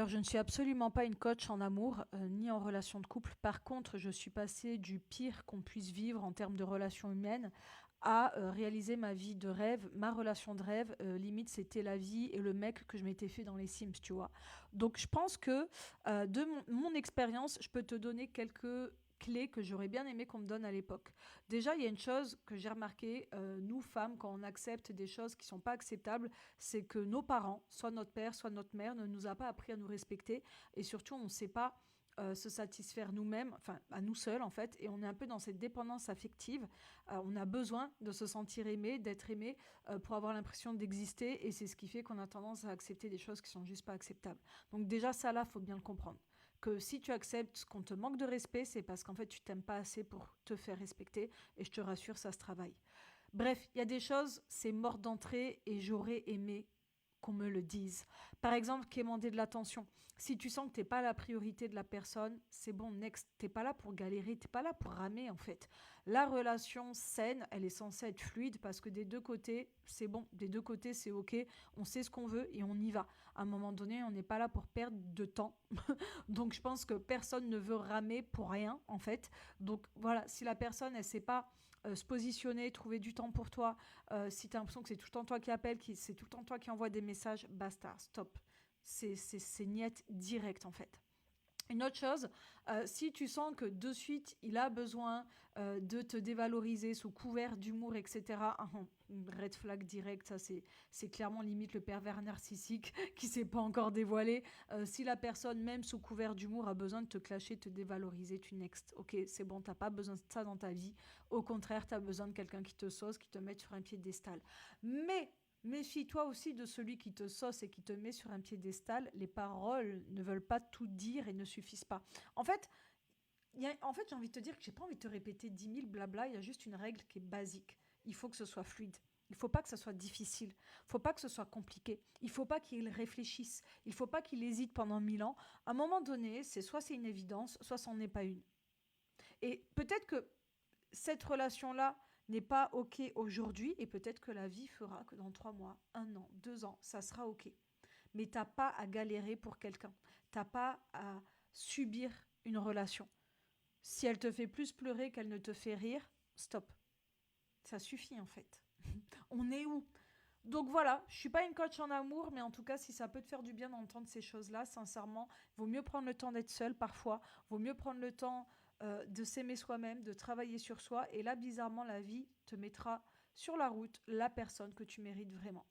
Alors, je ne suis absolument pas une coach en amour, ni en relation de couple. Par contre, je suis passée du pire qu'on puisse vivre en termes de relations humaines à réaliser ma vie de rêve, ma relation de rêve. Limite, c'était la vie et le mec que je m'étais fait dans les Sims, tu vois. Donc, je pense que de mon expérience, je peux te donner quelques clés que j'aurais bien aimé qu'on me donne à l'époque. Déjà, il y a une chose que j'ai remarqué, nous femmes, quand on accepte des choses qui sont pas acceptables, c'est que nos parents, soit notre père, soit notre mère, ne nous a pas appris à nous respecter et surtout on ne sait pas se satisfaire nous-mêmes, enfin à nous seuls en fait, et on est un peu dans cette dépendance affective. On a besoin de se sentir aimé, d'être aimé pour avoir l'impression d'exister, et c'est ce qui fait qu'on a tendance à accepter des choses qui sont juste pas acceptables. Donc déjà ça là, faut bien le comprendre. Que si tu acceptes qu'on te manque de respect, c'est parce qu'en fait tu t'aimes pas assez pour te faire respecter, et je te rassure, ça se travaille. Bref, il y a des choses, c'est mort d'entrée et j'aurais aimé qu'on me le dise. Par exemple, quémander de l'attention. Si tu sens que t'es pas la priorité de la personne, c'est bon, next. T'es pas là pour galérer, t'es pas là pour ramer en fait. La relation saine, elle est censée être fluide parce que des deux côtés, c'est bon, des deux côtés, c'est ok. On sait ce qu'on veut et on y va. À un moment donné, on n'est pas là pour perdre de temps. Donc je pense que personne ne veut ramer pour rien en fait. Donc voilà, si la personne, elle sait pas se positionner, trouver du temps pour toi, si tu as l'impression que c'est tout le temps toi qui appelle, c'est tout le temps toi qui envoie des messages, basta, stop. C'est niet direct en fait. Une autre chose, si tu sens que de suite il a besoin de te dévaloriser sous couvert d'humour, etc., red flag direct, ça c'est clairement limite le pervers narcissique qui s'est pas encore dévoilé. Si la personne, même sous couvert d'humour, a besoin de te clasher, de te dévaloriser, tu next. Ok, c'est bon, t'as pas besoin de ça dans ta vie. Au contraire, t'as besoin de quelqu'un qui te sauce, qui te mette sur un piédestal. Mais méfie-toi aussi de celui qui te sauce et qui te met sur un piédestal. Les paroles ne veulent pas tout dire et ne suffisent pas. En fait, j'ai envie de te dire que j'ai pas envie de te répéter 10 000 blabla. Il y a juste une règle qui est basique. Il faut que ce soit fluide. Il faut pas que ce soit difficile. Il faut pas que ce soit compliqué. Il faut pas qu'il réfléchisse. Il faut pas qu'il hésite pendant 1000 ans. À un moment donné, c'est une évidence, soit c'en est pas une. Et peut-être que cette relation-là n'est pas OK aujourd'hui, et peut-être que la vie fera que dans 3 mois, 1 an, 2 ans, ça sera OK. Mais t'as pas à galérer pour quelqu'un. T'as pas à subir une relation. Si elle te fait plus pleurer qu'elle ne te fait rire, stop. Ça suffit en fait. On est où? Donc voilà, je suis pas une coach en amour, mais en tout cas, si ça peut te faire du bien d'entendre ces choses-là, sincèrement, vaut mieux prendre le temps d'être seul parfois, vaut mieux prendre le temps de s'aimer soi-même, de travailler sur soi, et là, bizarrement, la vie te mettra sur la route la personne que tu mérites vraiment.